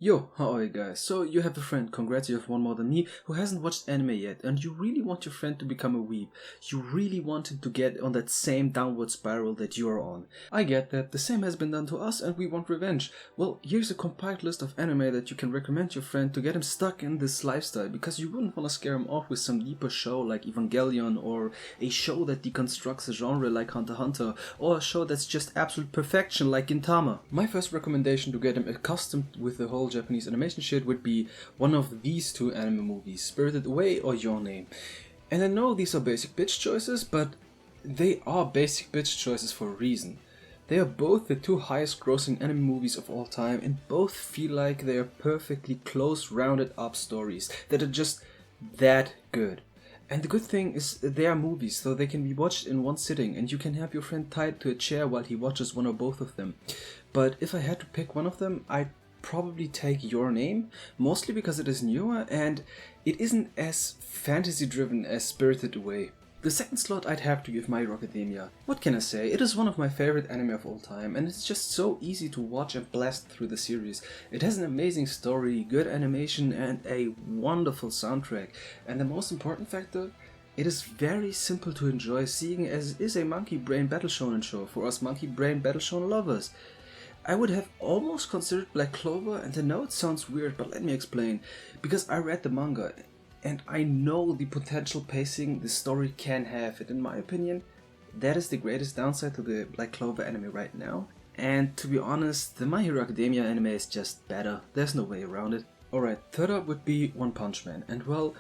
Yo, how are you guys? So you have a friend, congrats, you have one more than me, who hasn't watched anime yet, and you really want your friend to become a weeb. You really want him to get on that same downward spiral that you are on. I get that, the same has been done to us and we want revenge. Well, here's a compiled list of anime that you can recommend your friend to get him stuck in this lifestyle, because you wouldn't want to scare him off with some deeper show like Evangelion, or a show that deconstructs a genre like Hunter x Hunter, or a show that's just absolute perfection like Gintama. My first recommendation to get him accustomed with the whole Japanese animation shit would be one of these two anime movies, Spirited Away or Your Name. And I know these are basic bitch choices, but they are basic bitch choices for a reason. They are both the two highest grossing anime movies of all time, and both feel like they are perfectly close, rounded up stories that are just that good. And the good thing is they are movies, so they can be watched in one sitting, and you can have your friend tied to a chair while he watches one or both of them. But if I had to pick one of them, I'd probably take Your Name, mostly because it is newer and it isn't as fantasy driven as Spirited Away. The second slot I'd have to give My Hero Academia. What can I say, it is one of my favorite anime of all time, and it's just so easy to watch and blast through the series. It has an amazing story, good animation and a wonderful soundtrack, and the most important factor, it is very simple to enjoy, seeing as it is a monkey brain battle shonen show for us monkey brain battle shonen lovers. I would have almost considered Black Clover, and I know it sounds weird, but let me explain. Because I read the manga, and I know the potential pacing the story can have, and in my opinion, that is the greatest downside to the Black Clover anime right now. And to be honest, the My Hero Academia anime is just better, there's no way around it. Alright, third up would be One Punch Man, and well,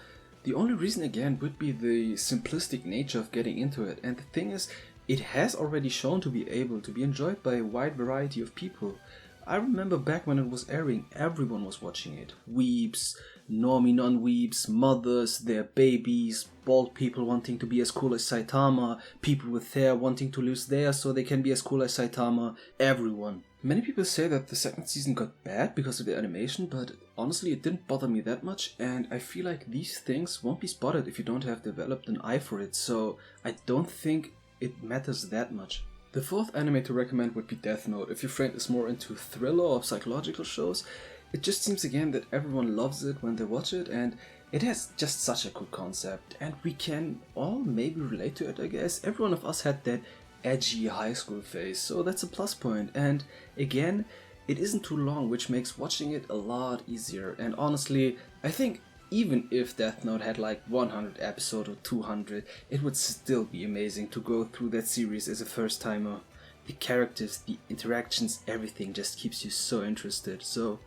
the only reason again would be the simplistic nature of getting into it, and the thing is, it has already shown to be able to be enjoyed by a wide variety of people. I remember back when it was airing, everyone was watching it. Weebs, normie non-weebs, mothers, their babies, bald people wanting to be as cool as Saitama, people with hair wanting to lose theirs so they can be as cool as Saitama, everyone. Many people say that the second season got bad because of the animation, but honestly it didn't bother me that much, and I feel like these things won't be spotted if you don't have developed an eye for it, so I don't think it matters that much. The fourth anime to recommend would be Death Note. If your friend is more into thriller or psychological shows, it just seems again that everyone loves it when they watch it, and it has just such a cool concept, and we can all maybe relate to it, I guess. Every one of us had that edgy high school phase, so that's a plus point, and again, it isn't too long, which makes watching it a lot easier, and honestly, I think even if Death Note had like 100 episodes or 200, it would still be amazing to go through that series as a first timer. The characters, the interactions, everything just keeps you so interested, so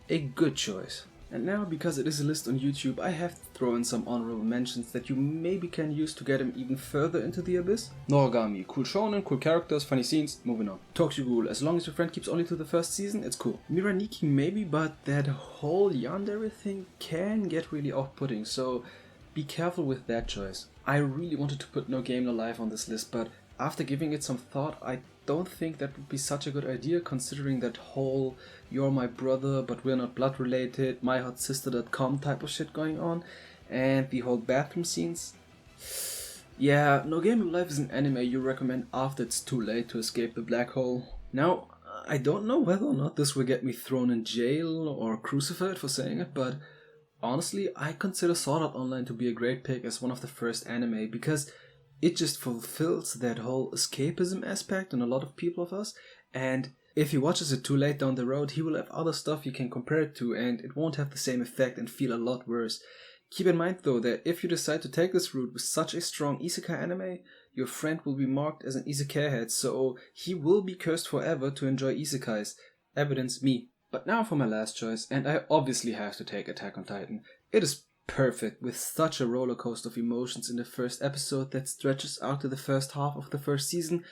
a good choice. And now, because it is a list on YouTube, I have to throw in some honorable mentions that you maybe can use to get him even further into the abyss. Noragami, cool shonen, cool characters, funny scenes, moving on. Tokyo Ghoul, as long as your friend keeps only to the first season, it's cool. Miraniki maybe, but that whole yandere thing can get really off-putting, so be careful with that choice. I really wanted to put No Game No Life on this list, but after giving it some thought, I don't think that would be such a good idea, considering that whole "you're my brother but we're not blood related, myhotsister.com" type of shit going on, and the whole bathroom scenes. Yeah, No Game No Life is an anime you recommend after it's too late to escape the black hole. Now, I don't know whether or not this will get me thrown in jail or crucified for saying it, but honestly, I consider Sword Art Online to be a great pick as one of the first anime, because it just fulfills that whole escapism aspect in a lot of people of us, and if he watches it too late down the road, he will have other stuff you can compare it to, and it won't have the same effect and feel a lot worse. Keep in mind though that if you decide to take this route with such a strong isekai anime, your friend will be marked as an isekai head, so he will be cursed forever to enjoy isekais. Evidence me. But now for my last choice, and I obviously have to take Attack on Titan. It is perfect, with such a roller coaster of emotions in the first episode that stretches out to the first half of the first season.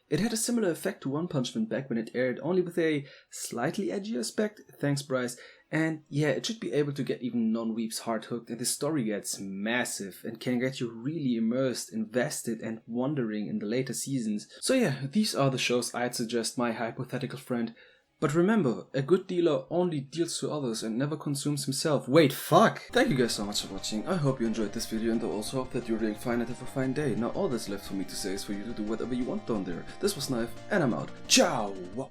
It had a similar effect to One Punch Man back when it aired, only with a slightly edgy aspect, thanks Bryce, and yeah, it should be able to get even non-weebs hard hooked, and the story gets massive and can get you really immersed, invested and wondering in the later seasons. So yeah, these are the shows I'd suggest my hypothetical friend. But remember, a good dealer only deals to others and never consumes himself. Wait, fuck! Thank you guys so much for watching. I hope you enjoyed this video, and I also hope that you're doing fine and have a fine day. Now all that's left for me to say is for you to do whatever you want down there. This was Nyhve, and I'm out. Ciao!